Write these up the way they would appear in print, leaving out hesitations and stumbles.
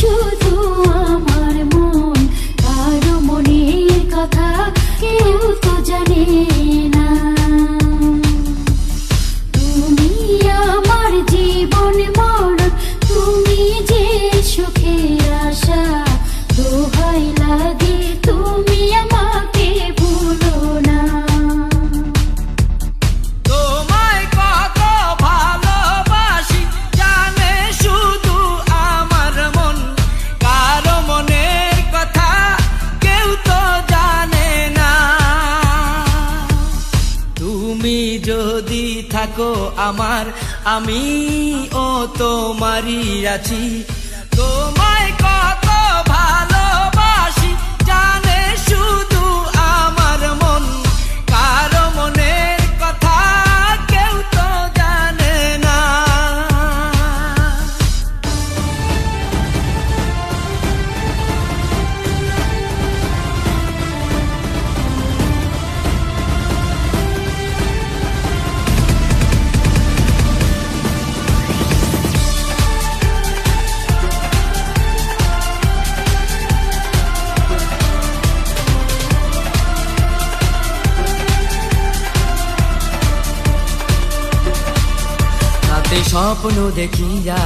শুধু আমার মন, কারো মনের কথা কেউ তো জানে না। তুমি আমার জীবন মরণ, তুমি যে সুখের আশা, দোহাই লাগে তুমি আমাকে ভুলো না। তোমায় কত ভালোবাসি জানে শুধু আমার মন, কারো মনের কথা কেউ তো জানে না। তুমি যদি থাকো আমার, আমি ও তোমারই আছি। তোমায় কত ভালোবাসি জানে শুধু আমার মন, কারো মনের কথা কেউ তো জানে না। রাতে স্বপ্ন দেখিয়া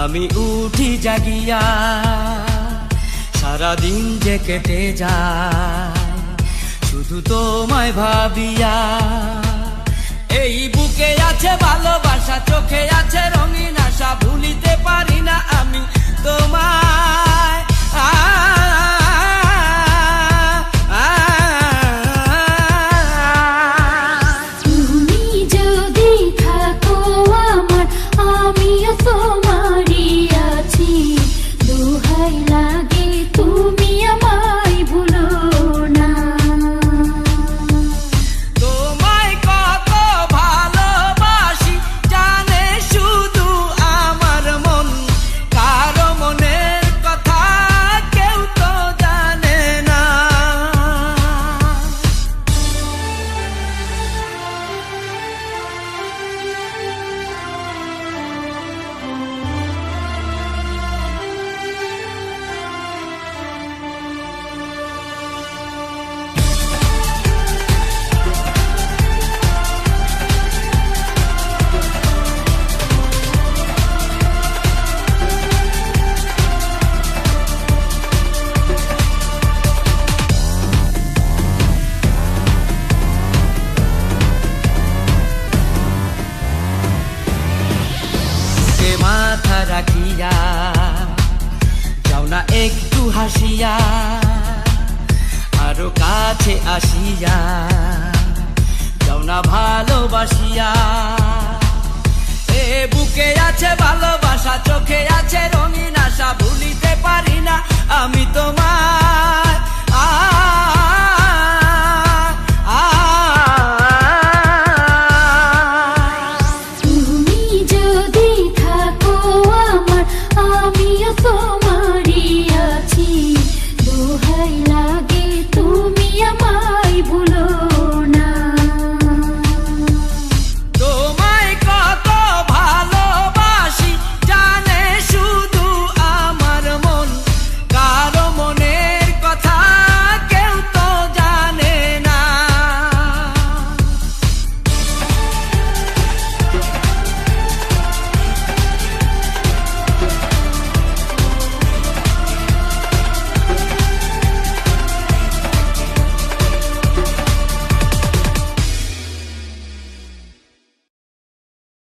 আমি উঠি জাগিয়া, সারাদিন যে কেটে যায় শুধু তোমায় ভাবিয়া। এই বুকে আছে ভালোবাসা, চোখে আছে রঙিন আশা, ভুলিতে পারি না আমি তোমায়। তুমি যদি থাকো আমার, আমিও তোমারই আছি, দোহাই লাগে তুমি আমায় ভুলো না। তোমায় কত ভালোবাসি জানে শুধু আমার মন, কারো মনের কথা কেউ তো জানে না। বুকে মাথা রাখিয়া যাও না একটু হাসিয়া, আরো কাছে আসিয়া যাও না ভালোবাসিয়া। এ বুকে আছে ভালোবাসা, চোখে আছে রঙিন আশা, ভুলিতে পারি না আমি তোমার।